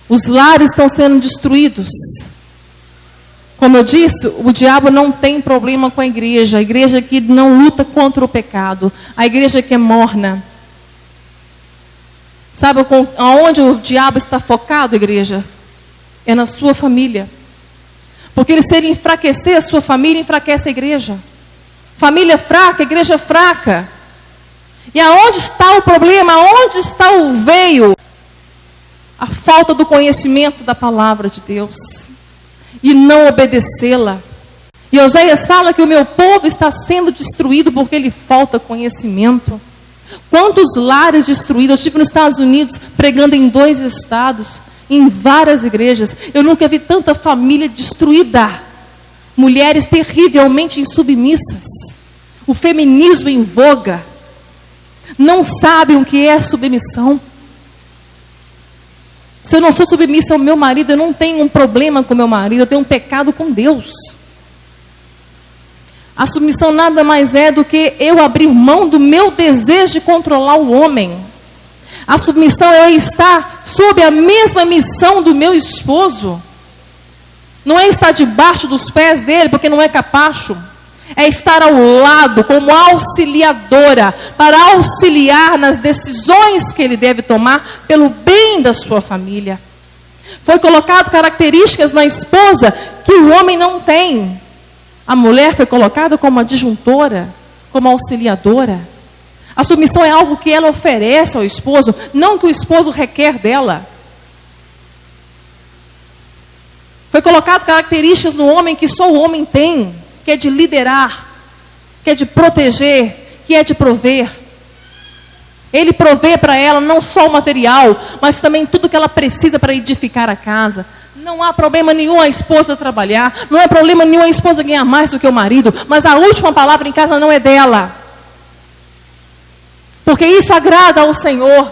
Os lares estão sendo destruídos. Como eu disse, o diabo não tem problema com a igreja que não luta contra o pecado, a igreja que é morna. Sabe aonde o diabo está focado, igreja? É na sua família. Porque se ele enfraquecer a sua família, enfraquece a igreja. Família fraca, igreja fraca. E aonde está o problema? Aonde está o veio? A falta do conhecimento da palavra de Deus. E não obedecê-la. E Oséias fala que o meu povo está sendo destruído porque lhe falta conhecimento. Quantos lares destruídos? Eu estive nos Estados Unidos pregando em 2 estados, em várias igrejas. Eu nunca vi tanta família destruída. Mulheres terrivelmente insubmissas. O feminismo em voga. Não sabem o que é submissão. Se eu não sou submissa ao meu marido, eu não tenho um problema com meu marido, eu tenho um pecado com Deus. A submissão nada mais é do que eu abrir mão do meu desejo de controlar o homem. A submissão é eu estar sob a mesma missão do meu esposo. Não é estar debaixo dos pés dele, porque não é capacho. É estar ao lado como auxiliadora, para auxiliar nas decisões que ele deve tomar pelo bem da sua família. Foi colocado características na esposa que o homem não tem. A mulher foi colocada como adjuntora, como auxiliadora. A submissão é algo que ela oferece ao esposo, não que o esposo requer dela. Foi colocado características no homem que só o homem tem, que é de liderar, que é de proteger, que é de prover. Ele provê para ela não só o material, mas também tudo que ela precisa para edificar a casa. Não há problema nenhum a esposa trabalhar, não é problema nenhum a esposa ganhar mais do que o marido, mas a última palavra em casa não é dela. Porque isso agrada ao Senhor.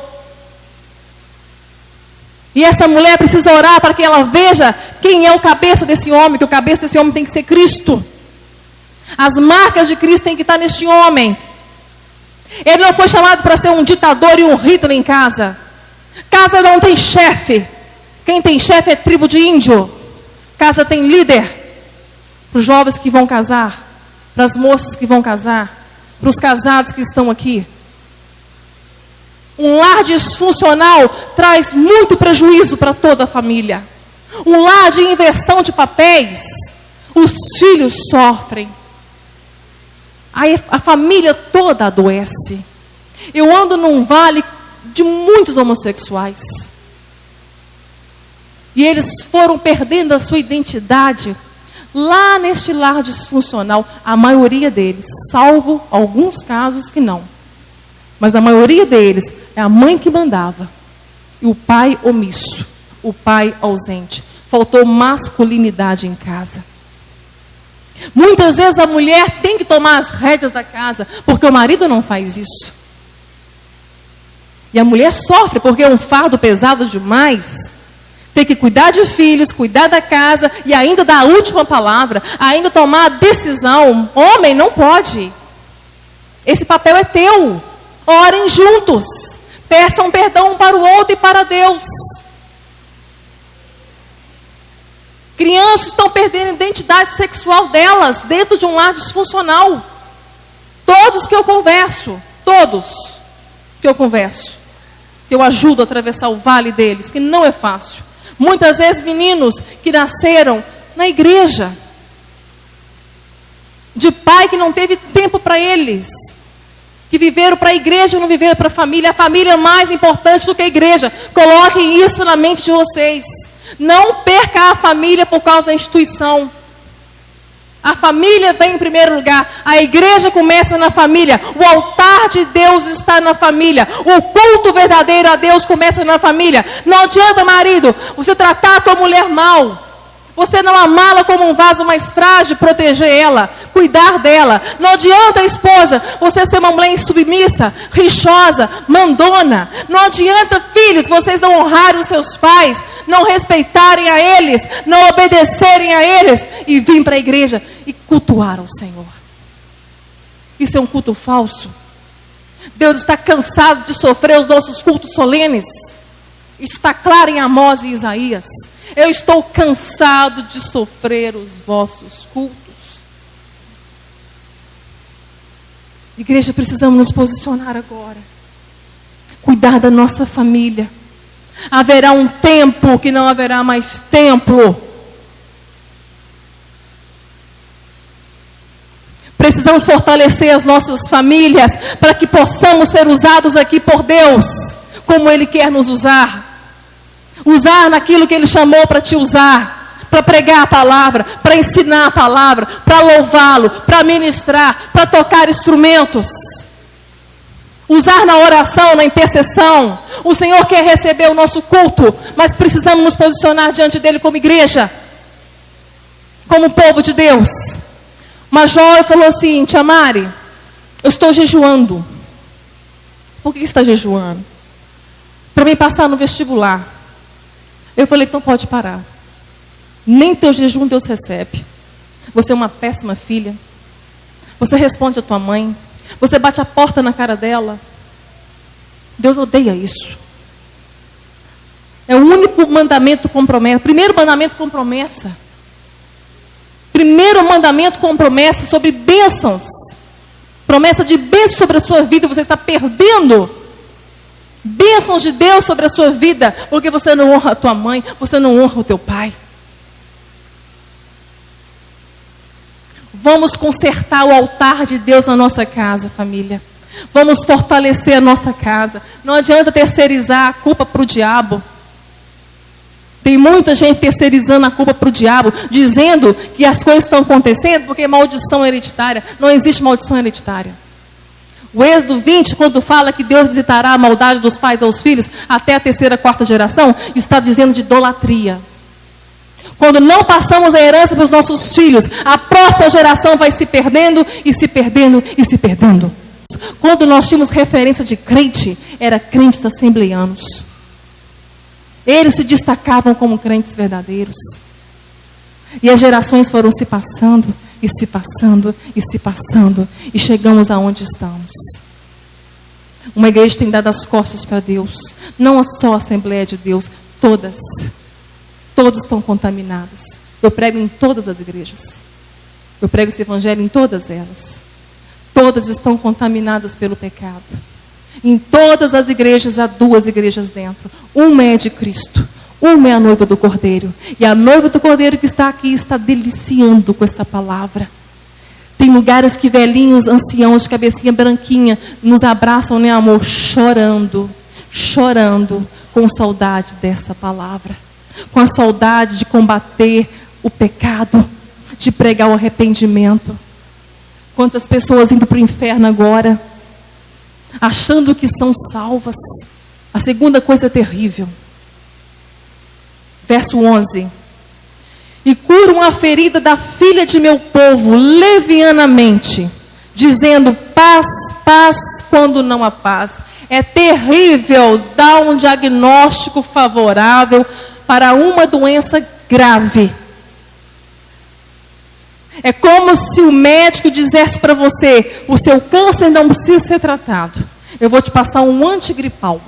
E essa mulher precisa orar para que ela veja quem é o cabeça desse homem, que o cabeça desse homem tem que ser Cristo. As marcas de Cristo têm que estar neste homem. Ele não foi chamado para ser um ditador e um Hitler em casa. Casa não tem chefe. Quem tem chefe é tribo de índio. Casa tem líder. Para os jovens que vão casar, para as moças que vão casar, para os casados que estão aqui. Um lar disfuncional traz muito prejuízo para toda a família. Um lar de inversão de papéis, os filhos sofrem. Aí a família toda adoece. Eu ando num vale de muitos homossexuais. E eles foram perdendo a sua identidade lá neste lar disfuncional. A maioria deles, salvo alguns casos que não. Mas a maioria deles é a mãe que mandava. E o pai omisso. O pai ausente. Faltou masculinidade em casa. Muitas vezes a mulher tem que tomar as rédeas da casa, porque o marido não faz isso. E a mulher sofre, porque é um fardo pesado demais. Tem que cuidar de filhos, cuidar da casa, e ainda dar a última palavra, ainda tomar a decisão. Homem não pode. Esse papel é teu. Orem juntos. Peçam perdão um para o outro e para Deus. Crianças estão perdendo a identidade sexual delas dentro de um lar disfuncional. Todos que eu converso, que eu ajudo a atravessar o vale deles, que não é fácil. Muitas vezes meninos que nasceram na igreja, de pai que não teve tempo para eles, que viveram para a igreja e não viveram para a família é mais importante do que a igreja. Coloquem isso na mente de vocês. Não perca a família por causa da instituição. A família vem em primeiro lugar. A igreja começa na família. O altar de Deus está na família. O culto verdadeiro a Deus começa na família. Não adianta, marido, você tratar a tua mulher mal. Você não amá-la como um vaso mais frágil, proteger ela, cuidar dela. Não adianta, esposa, você ser uma mulher insubmissa, rixosa, mandona. Não adianta, filhos, vocês não honrarem os seus pais, não respeitarem a eles, não obedecerem a eles e vir para a igreja e cultuar ao Senhor. Isso é um culto falso. Deus está cansado de sofrer os nossos cultos solenes. Está claro em Amós e Isaías. Eu estou cansado de sofrer os vossos cultos. Igreja, precisamos nos posicionar agora. Cuidar da nossa família. Haverá um tempo que não haverá mais templo. Precisamos fortalecer as nossas famílias para que possamos ser usados aqui por Deus, como Ele quer nos usar. Usar naquilo que Ele chamou para te usar, para pregar a palavra, para ensinar a palavra, para louvá-lo, para ministrar, para tocar instrumentos. Usar na oração, na intercessão. O Senhor quer receber o nosso culto, mas precisamos nos posicionar diante dEle como igreja, como povo de Deus. Uma jovem falou assim: Tia Mari, eu estou jejuando. Por que você está jejuando? Para mim passar no vestibular. Eu falei: então pode parar. Nem teu jejum Deus recebe. Você é uma péssima filha. Você responde à tua mãe. Você bate a porta na cara dela. Deus odeia isso. É o único mandamento com promessa. Primeiro mandamento com promessa. Primeiro mandamento com promessa sobre bênçãos. Promessa de bênção sobre a sua vida. Você está perdendo bênçãos de Deus sobre a sua vida, porque você não honra a tua mãe, você não honra o teu pai. Vamos consertar o altar de Deus na nossa casa, família. Vamos fortalecer a nossa casa. Não adianta terceirizar a culpa para o diabo. Tem muita gente terceirizando a culpa para o diabo, dizendo que as coisas estão acontecendo porque é maldição hereditária. Não existe maldição hereditária. O Êxodo 20, quando fala que Deus visitará a maldade dos pais aos filhos até a terceira, quarta geração, está dizendo de idolatria. Quando não passamos a herança para os nossos filhos, a próxima geração vai se perdendo e se perdendo e se perdendo. Quando nós tínhamos referência de crente, era crentes assembleanos. Eles se destacavam como crentes verdadeiros. E as gerações foram se passando, e se passando, e se passando, e chegamos aonde estamos. Uma igreja tem dado as costas para Deus. Não só a Assembleia de Deus, todas. Todas estão contaminadas. Eu prego em todas as igrejas. Eu prego esse evangelho em todas elas. Todas estão contaminadas pelo pecado. Em todas as igrejas há duas igrejas dentro. Uma é de Cristo. Uma é a noiva do Cordeiro. E a noiva do Cordeiro que está aqui está deliciando com essa palavra. Tem lugares que velhinhos, anciãos de cabecinha branquinha nos abraçam, né, amor? Chorando. Chorando com saudade dessa palavra. Com a saudade de combater o pecado. De pregar o arrependimento. Quantas pessoas indo para o inferno agora, achando que são salvas. A segunda coisa terrível. Verso 11. E curam a ferida da filha de meu povo levianamente, dizendo paz, paz, quando não há paz. É terrível dar um diagnóstico favorável para uma doença grave. É como se o médico dissesse para você: o seu câncer não precisa ser tratado. Eu vou te passar um antigripal.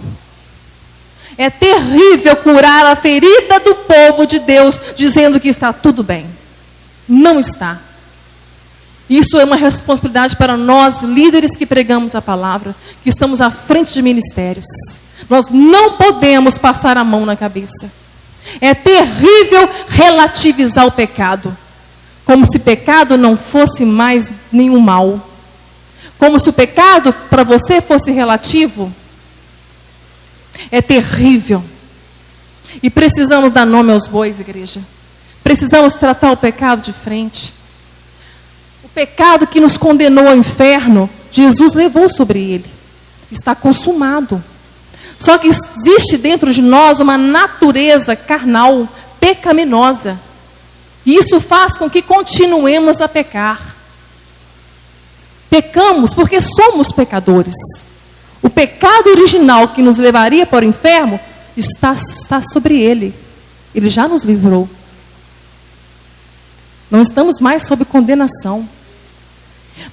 É terrível curar a ferida do povo de Deus, dizendo que está tudo bem. Não está. Isso é uma responsabilidade para nós, líderes que pregamos a palavra, que estamos à frente de ministérios. Nós não podemos passar a mão na cabeça. É terrível relativizar o pecado. Como se pecado não fosse mais nenhum mal. Como se o pecado para você fosse relativo. É terrível. E precisamos dar nome aos bois, igreja. Precisamos tratar o pecado de frente. O pecado que nos condenou ao inferno, Jesus levou sobre ele. Está consumado. Só que existe dentro de nós uma natureza carnal, pecaminosa. E isso faz com que continuemos a pecar. Pecamos porque somos pecadores. O pecado original que nos levaria para o inferno está sobre ele. Ele já nos livrou. Não estamos mais sob condenação.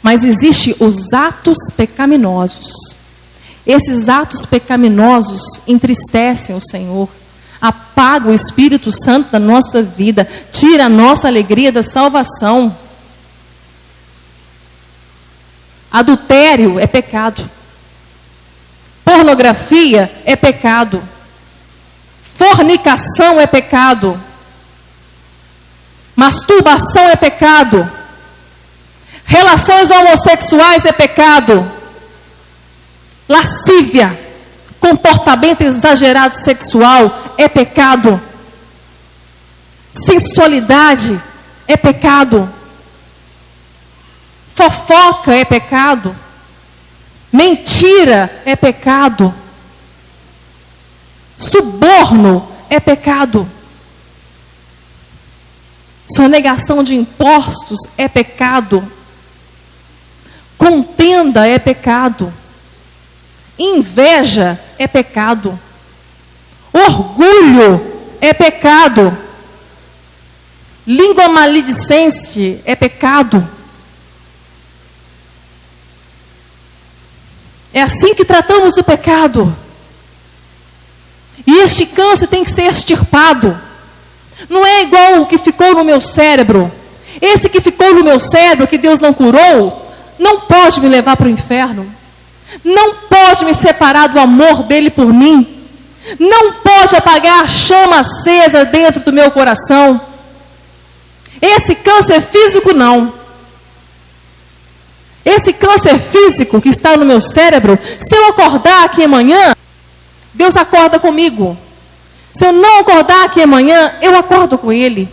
Mas existem os atos pecaminosos. Esses atos pecaminosos entristecem o Senhor, apagam o Espírito Santo da nossa vida, tira a nossa alegria da salvação. Adultério é pecado. Pornografia é pecado. Fornicação é pecado. Masturbação é pecado. Relações homossexuais é pecado. Lascívia, comportamento exagerado sexual é pecado. Sensualidade é pecado. Fofoca é pecado. Mentira é pecado. Suborno é pecado. Sonegação de impostos é pecado. Contenda é pecado. Inveja é pecado. Orgulho é pecado. Língua maledicente é pecado. É assim que tratamos o pecado. E este câncer tem que ser extirpado. Não é igual o que ficou no meu cérebro. Esse que ficou no meu cérebro, que Deus não curou, não pode me levar para o inferno. Não pode me separar do amor dele por mim. Não pode apagar a chama acesa dentro do meu coração. Esse câncer físico não. Esse câncer físico que está no meu cérebro, se eu acordar aqui amanhã, Deus acorda comigo. Se eu não acordar aqui amanhã, eu acordo com Ele.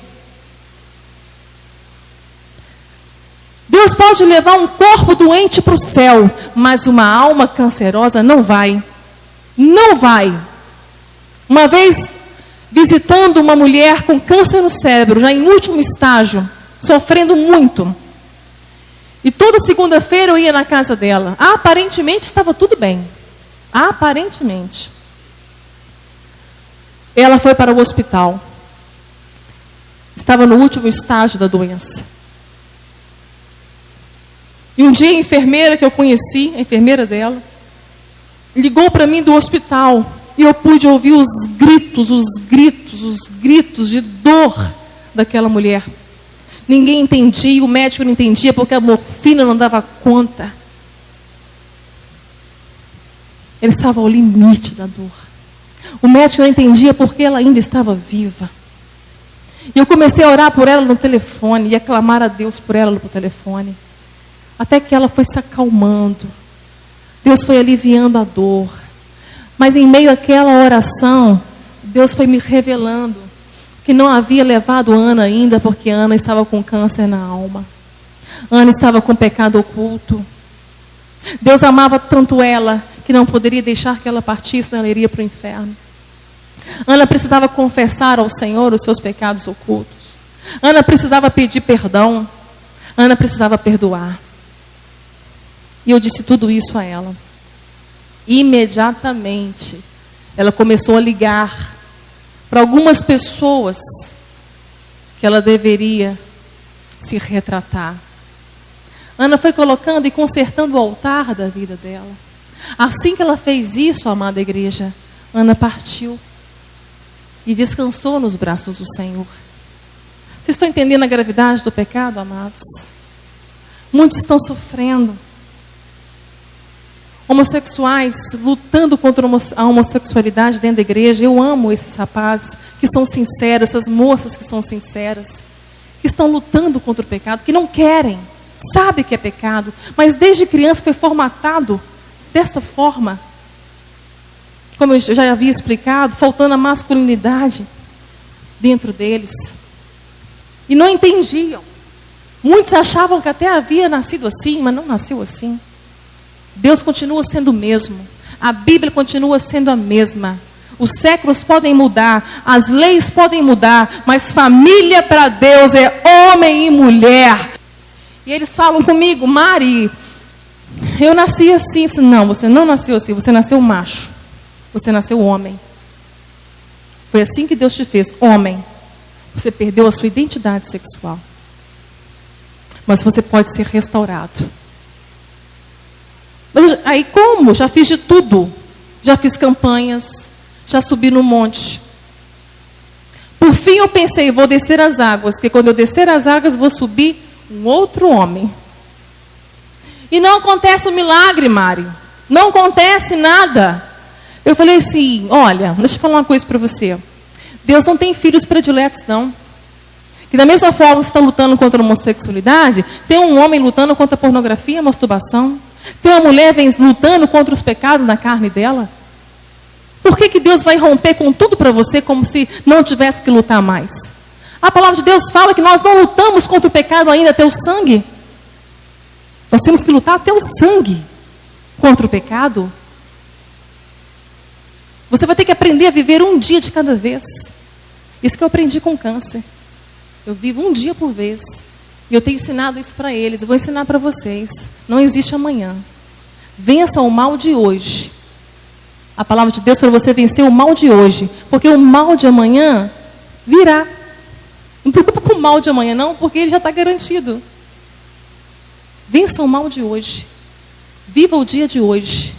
Deus pode levar um corpo doente para o céu, mas uma alma cancerosa não vai. Não vai. Uma vez, visitando uma mulher com câncer no cérebro, já em último estágio, sofrendo muito. E toda segunda-feira eu ia na casa dela. Aparentemente estava tudo bem. Aparentemente. Ela foi para o hospital. Estava no último estágio da doença. E um dia a enfermeira que eu conheci, a enfermeira dela, ligou para mim do hospital. E eu pude ouvir os gritos de dor daquela mulher. Ninguém entendia, o médico não entendia porque a morfina não dava conta. Ele estava ao limite da dor. O médico não entendia porque ela ainda estava viva. E eu comecei a orar por ela no telefone e a clamar a Deus por ela no telefone. Até que ela foi se acalmando. Deus foi aliviando a dor. Mas em meio àquela oração, Deus foi me revelando que não havia levado Ana ainda, porque Ana estava com câncer na alma. Ana estava com pecado oculto. Deus amava tanto ela, que não poderia deixar que ela partisse, senão ela iria para o inferno. Ana precisava confessar ao Senhor os seus pecados ocultos. Ana precisava pedir perdão. Ana precisava perdoar. E eu disse tudo isso a ela. Imediatamente, ela começou a ligar para algumas pessoas que ela deveria se retratar. Ana foi colocando e consertando o altar da vida dela. Assim que ela fez isso, amada igreja, Ana partiu e descansou nos braços do Senhor. Vocês estão entendendo a gravidade do pecado, amados? Muitos estão sofrendo. Homossexuais lutando contra a homossexualidade dentro da igreja. Eu amo esses rapazes que são sinceros, essas moças que são sinceras, que estão lutando contra o pecado, que não querem, sabe que é pecado, mas desde criança foi formatado dessa forma. Como eu já havia explicado, faltando a masculinidade dentro deles. E não entendiam. Muitos achavam que até havia nascido assim, mas não nasceu assim. Deus continua sendo o mesmo. A Bíblia continua sendo a mesma. Os séculos podem mudar, as leis podem mudar, mas família para Deus é homem e mulher. E eles falam comigo: Mari, eu nasci assim. Eu disse, não, você não nasceu assim, você nasceu macho. Você nasceu homem. Foi assim que Deus te fez, homem. Você perdeu a sua identidade sexual. Mas você pode ser restaurado. Mas aí como? Já fiz de tudo. Já fiz campanhas, já subi no monte. Por fim eu pensei, vou descer as águas, porque quando eu descer as águas, vou subir um outro homem. E não acontece um milagre, Mari. Não acontece nada. Eu falei assim, olha, deixa eu falar uma coisa para você. Deus não tem filhos prediletos, não. Que da mesma forma que você está lutando contra a homossexualidade, tem um homem lutando contra a pornografia e a masturbação. Tem uma mulher lutando contra os pecados na carne dela. Por que Deus vai romper com tudo para você como se não tivesse que lutar mais? A palavra de Deus fala que nós não lutamos contra o pecado ainda até o sangue. Nós temos que lutar até o sangue contra o pecado. Você vai ter que aprender a viver um dia de cada vez. Isso que eu aprendi com o câncer. Eu vivo um dia por vez. E eu tenho ensinado isso para eles. Eu vou ensinar para vocês. Não existe amanhã. Vença o mal de hoje. A palavra de Deus para você vencer o mal de hoje. Porque o mal de amanhã virá. Não preocupa com o mal de amanhã não, porque ele já está garantido. Vença o mal de hoje. Viva o dia de hoje.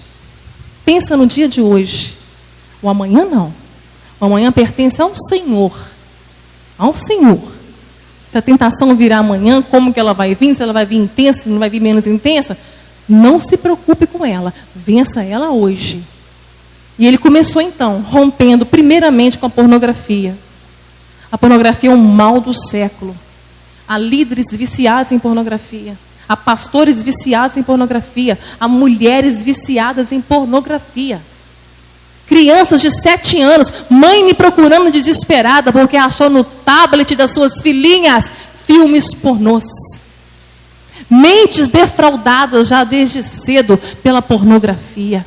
Pensa no dia de hoje. O amanhã não. O amanhã pertence ao Senhor. Ao Senhor. Se a tentação virá amanhã, como que ela vai vir? Se ela vai vir intensa, se não vai vir menos intensa? Não se preocupe com ela. Vença ela hoje. E ele começou então, rompendo primeiramente com a pornografia. A pornografia é um mal do século. Há líderes viciados em pornografia. Há pastores viciados em pornografia. Há mulheres viciadas em pornografia. Crianças de 7 anos, mãe me procurando desesperada porque achou no tablet das suas filhinhas filmes pornôs. Mentes defraudadas já desde cedo pela pornografia.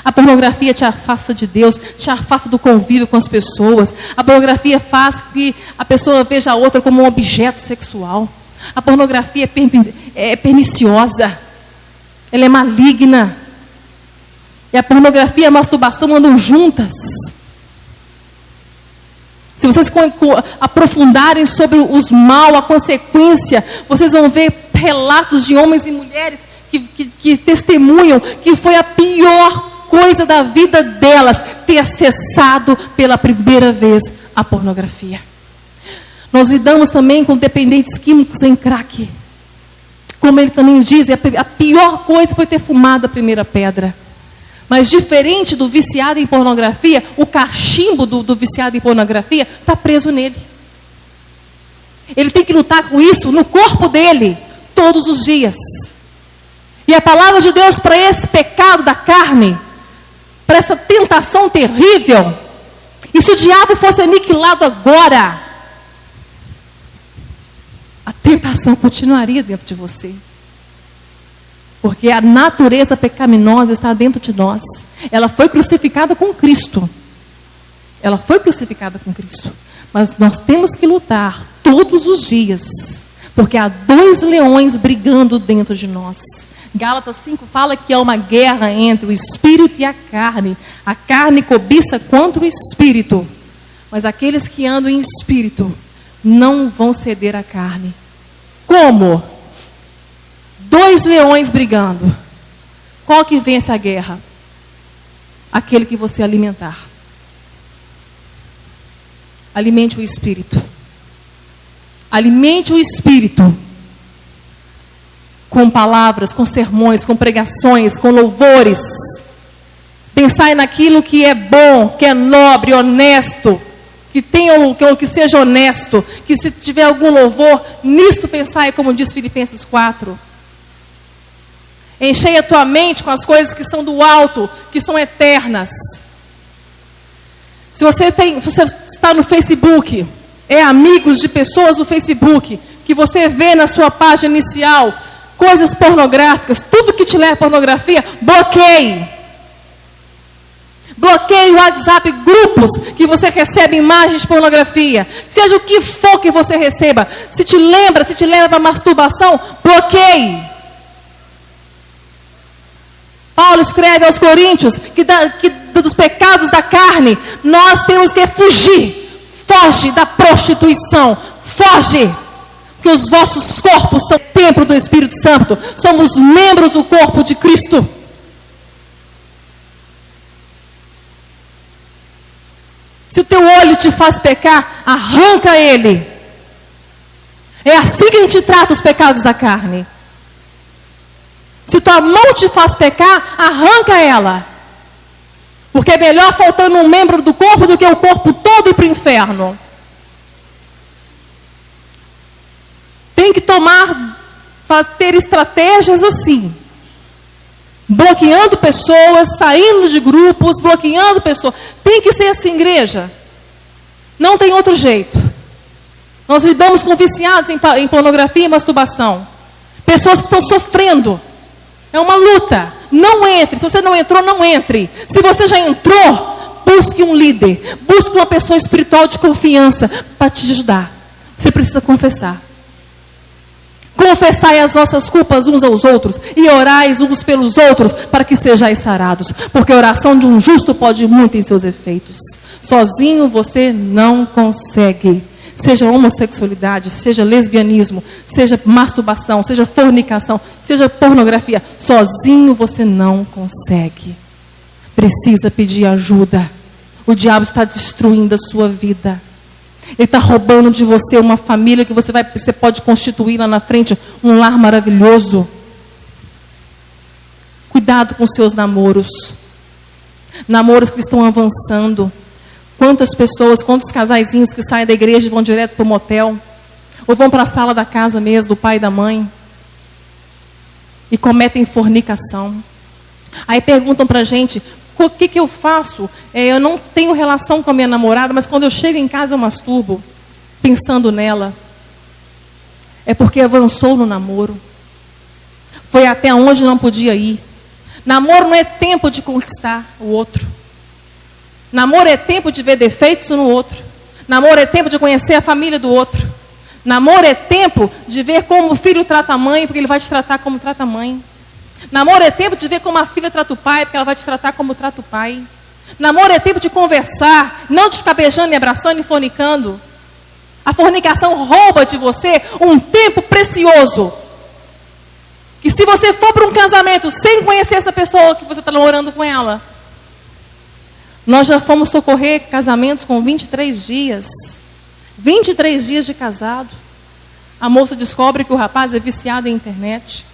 A pornografia te afasta de Deus, te afasta do convívio com as pessoas. A pornografia faz que a pessoa veja a outra como um objeto sexual. A pornografia é perniciosa, ela é maligna. E a pornografia e a masturbação andam juntas. Se vocês aprofundarem sobre os mal, a consequência, vocês vão ver relatos de homens e mulheres que testemunham que foi a pior coisa da vida delas ter acessado pela primeira vez a pornografia. Nós lidamos também com dependentes químicos em crack. Como ele também diz, a pior coisa foi ter fumado a primeira pedra. Mas diferente do viciado em pornografia, o cachimbo do viciado em pornografia está preso nele. Ele tem que lutar com isso no corpo dele, todos os dias. E a palavra de Deus para esse pecado da carne, para essa tentação terrível, e se o diabo fosse aniquilado agora, a tentação continuaria dentro de você. Porque a natureza pecaminosa está dentro de nós. Ela foi crucificada com Cristo. Ela foi crucificada com Cristo. Mas nós temos que lutar todos os dias. Porque há 2 leões brigando dentro de nós. Gálatas 5 fala que há uma guerra entre o espírito e a carne. A carne cobiça contra o espírito. Mas aqueles que andam em espírito não vão ceder à carne. Como? 2 leões brigando. Qual que vence a guerra? Aquele que você alimentar. Alimente o espírito. Alimente o espírito. Com palavras, com sermões, com pregações, com louvores. Pensai naquilo que é bom, que é nobre, honesto. Que seja honesto. Que se tiver algum louvor, nisto pensai, como diz Filipenses 4. Enchei a tua mente com as coisas que são do alto, que são eternas. Se você está no Facebook, é amigos de pessoas no Facebook, que você vê na sua página inicial, coisas pornográficas, tudo que te leva à pornografia, bloqueie. Bloqueie o WhatsApp, grupos que você recebe imagens de pornografia. Seja o que for que você receba. Se te leva para masturbação, bloqueie. Paulo escreve aos Coríntios que dos pecados da carne, nós temos que fugir. Foge da prostituição. Foge. que os vossos corpos são templo do Espírito Santo. Somos membros do corpo de Cristo. Se o teu olho te faz pecar, arranca ele. É assim que a gente trata os pecados da carne. Se tua mão te faz pecar, arranca ela. Porque é melhor faltando um membro do corpo do que o corpo todo ir para o inferno. Tem que ter estratégias assim. Bloqueando pessoas, saindo de grupos, bloqueando pessoas. Tem que ser assim, igreja. Não tem outro jeito. Nós lidamos com viciados em pornografia e masturbação. Pessoas que estão sofrendo. É uma luta. Não entre. Se você não entrou, não entre. Se você já entrou, busque um líder. Busque uma pessoa espiritual de confiança para te ajudar. Você precisa confessar. Confessai as vossas culpas uns aos outros e orais uns pelos outros para que sejais sarados. Porque a oração de um justo pode muito em seus efeitos. Sozinho você não consegue. Seja homossexualidade, seja lesbianismo, seja masturbação, seja fornicação, seja pornografia. Sozinho você não consegue. Precisa pedir ajuda. O diabo está destruindo a sua vida. Ele está roubando de você uma família que você pode constituir lá na frente, um lar maravilhoso. Cuidado com seus namoros. Namoros que estão avançando. Quantas pessoas, quantos casaizinhos que saem da igreja e vão direto para o motel. Ou vão para a sala da casa mesmo, do pai e da mãe. E cometem fornicação. Aí perguntam para a gente, o que eu faço? Eu não tenho relação com a minha namorada, mas quando eu chego em casa eu masturbo, pensando nela. É porque avançou no namoro. Foi até onde não podia ir. Namoro não é tempo de conquistar o outro. Namoro é tempo de ver defeitos no outro. Namoro é tempo de conhecer a família do outro. Namoro é tempo de ver como o filho trata a mãe, porque ele vai te tratar como trata a mãe. Namoro é tempo de ver como a filha trata o pai, porque ela vai te tratar como trata o pai. Namoro é tempo de conversar, não de ficar beijando e abraçando e fornicando. A fornicação rouba de você um tempo precioso. Que se você for para um casamento sem conhecer essa pessoa que você está namorando com ela. Nós já fomos socorrer casamentos com 23 dias. 23 dias de casado. A moça descobre que o rapaz é viciado em internet.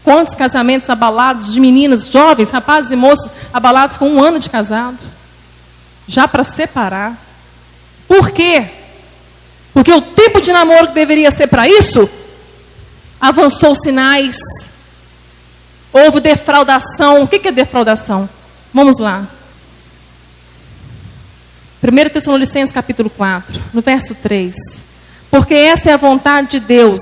Quantos casamentos abalados de meninas, jovens, rapazes e moças abalados com 1 ano de casado. Já para separar. Por quê? Porque o tempo de namoro que deveria ser para isso, avançou sinais. Houve defraudação. O que é defraudação? Vamos lá. 1 Tessalonicenses capítulo 4, no verso 3. Porque essa é a vontade de Deus,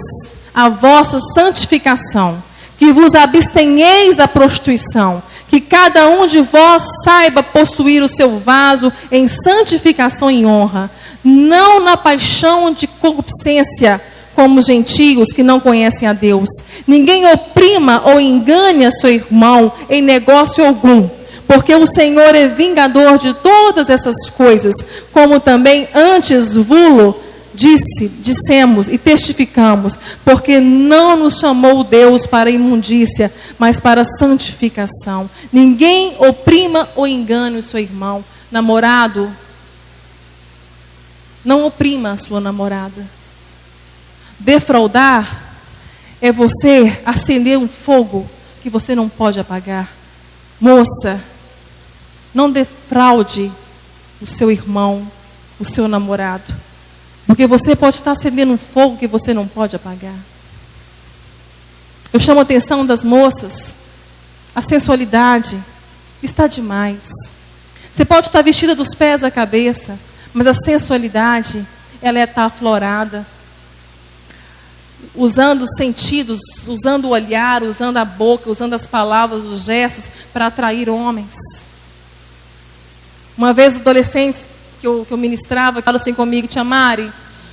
a vossa santificação, que vos abstenheis da prostituição, que cada um de vós saiba possuir o seu vaso em santificação e honra, não na paixão de concupiscência, como os gentios que não conhecem a Deus. Ninguém oprima ou engane a seu irmão em negócio algum, porque o Senhor é vingador de todas essas coisas, como também antes vulo dissemos e testificamos, porque não nos chamou Deus para imundícia, mas para santificação. Ninguém oprima ou engane o seu irmão. Namorado, não oprima a sua namorada. Defraudar é você acender um fogo que você não pode apagar. Moça, não defraude o seu irmão, o seu namorado. Porque você pode estar acendendo um fogo que você não pode apagar. Eu chamo a atenção das moças. A sensualidade está demais. Você pode estar vestida dos pés à cabeça, mas a sensualidade, ela está aflorada. Usando os sentidos, usando o olhar, usando a boca, usando as palavras, os gestos, para atrair homens. Uma vez, adolescentes que eu ministrava, fala assim comigo, tia Mari,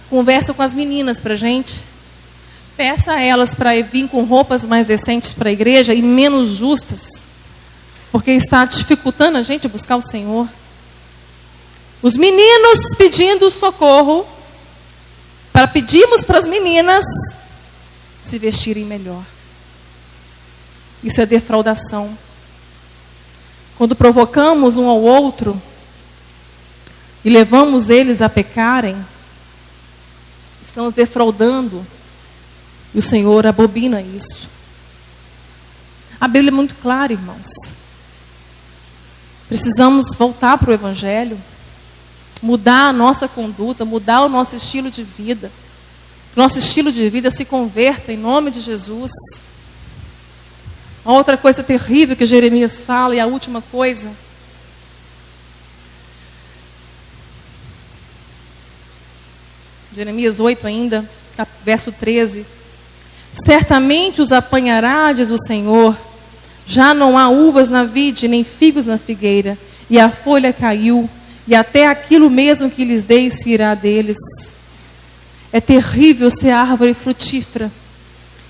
conversa com as meninas para a gente. Peça a elas para vir com roupas mais decentes para a igreja e menos justas. Porque está dificultando a gente buscar o Senhor. Os meninos pedindo socorro para pedirmos para as meninas se vestirem melhor. Isso é defraudação. Quando provocamos um ao outro e levamos eles a pecarem, estamos defraudando. E o Senhor abomina isso. A Bíblia é muito clara, irmãos. Precisamos voltar para o Evangelho, mudar a nossa conduta, mudar o nosso estilo de vida. Nosso estilo de vida se converta em nome de Jesus. Uma outra coisa terrível que Jeremias fala, e a última coisa. Jeremias 8 ainda, verso 13. Certamente os apanhará, diz o Senhor. Já não há uvas na vide, nem figos na figueira. E a folha caiu, e até aquilo mesmo que lhes dei se irá deles. É terrível ser árvore frutífera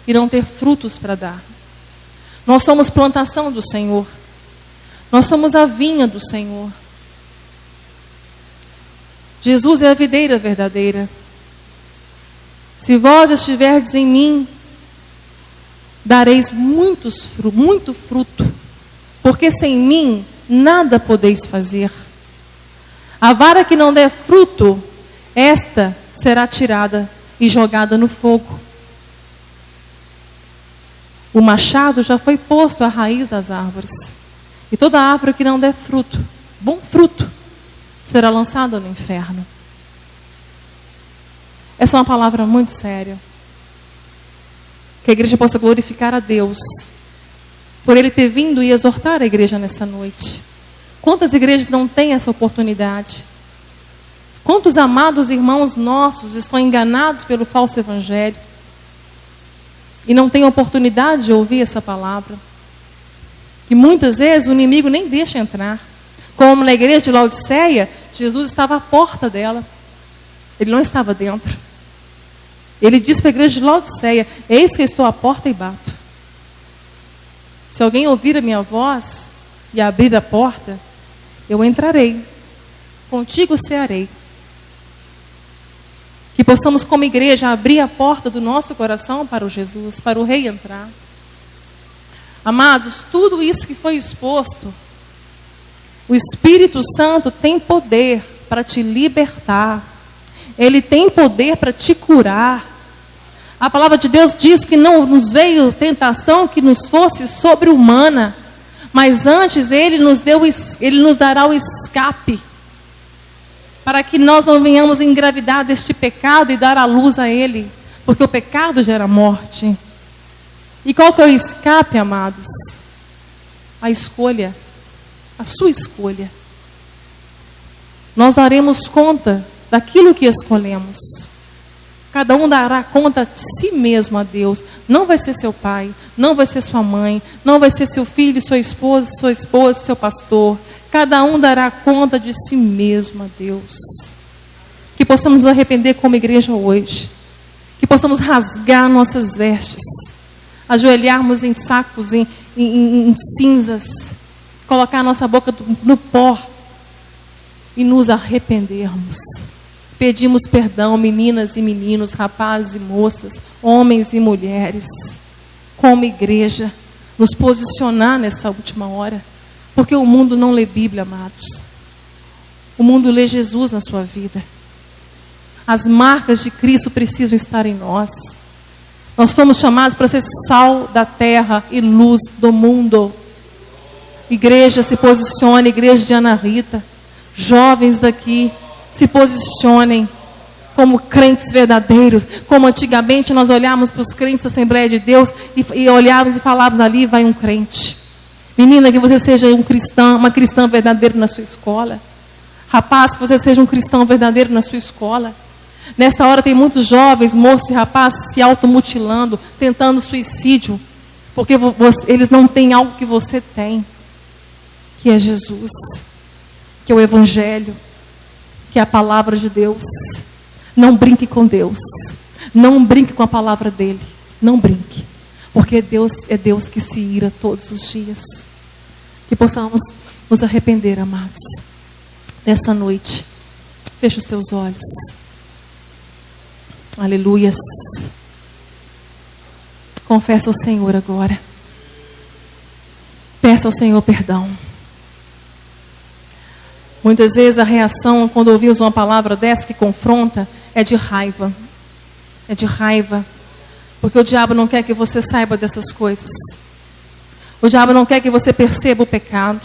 e não ter frutos para dar. Nós somos plantação do Senhor. Nós somos a vinha do Senhor. Jesus é a videira verdadeira. Se vós estiverdes em mim, dareis muito fruto, porque sem mim nada podeis fazer. A vara que não der fruto, esta será tirada e jogada no fogo. O machado já foi posto à raiz das árvores. E toda árvore que não der fruto, bom fruto, será lançada no inferno. Essa é uma palavra muito séria. Que a igreja possa glorificar a Deus por Ele ter vindo e exortar a igreja nessa noite. Quantas igrejas não têm essa oportunidade? Quantos amados irmãos nossos estão enganados pelo falso evangelho e não têm oportunidade de ouvir essa palavra? E muitas vezes o inimigo nem deixa entrar. Como na igreja de Laodiceia, Jesus estava à porta dela. Ele não estava dentro. Ele disse para a igreja de Laodiceia: eis que eu estou à porta e bato. Se alguém ouvir a minha voz e abrir a porta, eu entrarei, contigo cearei. Que possamos como igreja abrir a porta do nosso coração para o Jesus, para o Rei entrar. Amados, tudo isso que foi exposto, o Espírito Santo tem poder para te libertar. Ele tem poder para te curar. A palavra de Deus diz que não nos veio tentação que nos fosse sobre-humana, mas antes Ele nos dará o escape, para que nós não venhamos engravidar deste pecado e dar a luz a Ele, porque o pecado gera morte. E qual que é o escape, amados? A escolha, a sua escolha. Nós daremos conta daquilo que escolhemos. Cada um dará conta de si mesmo a Deus. Não vai ser seu pai, não vai ser sua mãe, não vai ser seu filho, sua esposa, seu pastor. Cada um dará conta de si mesmo a Deus. Que possamos nos arrepender como igreja hoje. Que possamos rasgar nossas vestes, ajoelharmos em sacos, em cinzas, colocar nossa boca no pó e nos arrependermos. Pedimos perdão, meninas e meninos, rapazes e moças, homens e mulheres, como igreja, nos posicionar nessa última hora, porque o mundo não lê Bíblia, amados. O mundo lê Jesus na sua vida. As marcas de Cristo precisam estar em nós. Nós fomos chamados para ser sal da terra e luz do mundo. Igreja, se posicione, igreja de Ana Rita, jovens daqui, se posicionem como crentes verdadeiros, como antigamente nós olhávamos para os crentes da Assembleia de Deus e olhávamos e falávamos: ali vai um crente. Menina, que você seja uma cristã verdadeira na sua escola. Rapaz, que você seja um cristão verdadeiro na sua escola. Nessa hora tem muitos jovens, moços e rapazes se automutilando, tentando suicídio, porque eles não têm algo que você tem, que é Jesus, que é o Evangelho, que é a palavra de Deus. Não brinque com Deus. Não brinque com a palavra dele. Não brinque. Porque Deus é Deus que se ira todos os dias. Que possamos nos arrepender, amados. Nessa noite. Feche os teus olhos. Aleluias. Confessa ao Senhor agora. Peça ao Senhor perdão. Muitas vezes a reação, quando ouvimos uma palavra dessa que confronta, é de raiva. É de raiva. Porque o diabo não quer que você saiba dessas coisas. O diabo não quer que você perceba o pecado.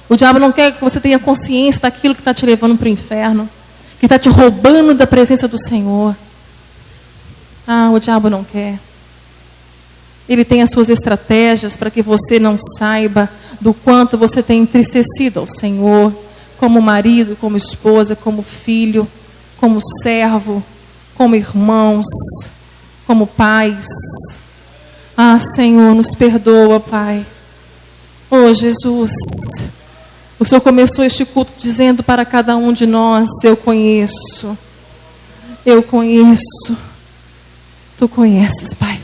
O diabo não quer que você tenha consciência daquilo que está te levando para o inferno. Que está te roubando da presença do Senhor. O diabo não quer. Ele tem as suas estratégias para que você não saiba do quanto você tem entristecido ao Senhor. Como marido, como esposa, como filho, como servo, como irmãos, como pais. Senhor, nos perdoa, Pai. Jesus, o Senhor começou este culto dizendo para cada um de nós: eu conheço. Tu conheces, Pai.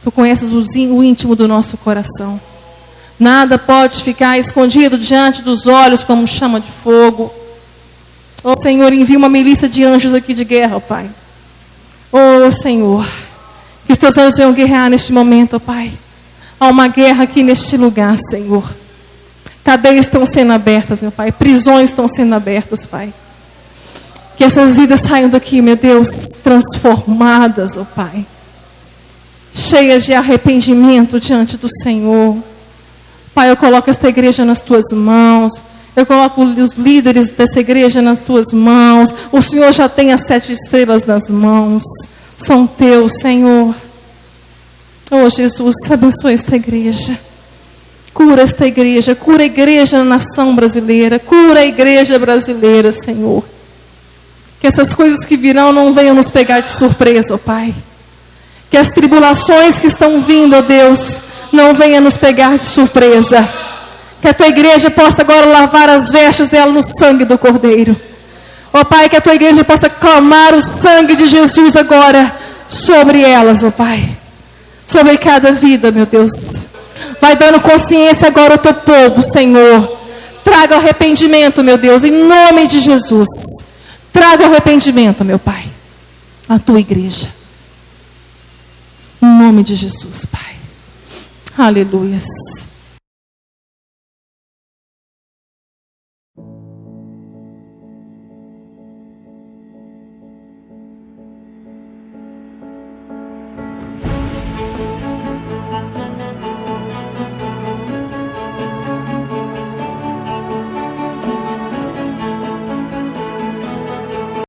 Tu conheces o íntimo do nosso coração. Nada pode ficar escondido diante dos olhos como chama de fogo. Senhor, envia uma milícia de anjos aqui de guerra, Pai. Senhor, que os teus anjos venham guerrear neste momento, Pai. Há uma guerra aqui neste lugar, Senhor. Cadeias estão sendo abertas, meu Pai. Prisões estão sendo abertas, Pai. Que essas vidas saiam daqui, meu Deus, transformadas, Pai. Cheias de arrependimento diante do Senhor. Pai, eu coloco esta igreja nas tuas mãos. Eu coloco os líderes dessa igreja nas tuas mãos. O Senhor já tem as 7 estrelas nas mãos. São teus, Senhor. Jesus, abençoa esta igreja. Cura esta igreja. Cura a igreja na nação brasileira. Cura a igreja brasileira, Senhor. Que essas coisas que virão não venham nos pegar de surpresa, Pai. Que as tribulações que estão vindo, Deus, não venham nos pegar de surpresa. Que a tua igreja possa agora lavar as vestes dela no sangue do Cordeiro. Pai, que a tua igreja possa clamar o sangue de Jesus agora sobre elas, Pai. Sobre cada vida, meu Deus. Vai dando consciência agora ao teu povo, Senhor. Traga arrependimento, meu Deus, em nome de Jesus. Traga arrependimento, meu Pai, à tua igreja. Em nome de Jesus, Pai. Aleluias.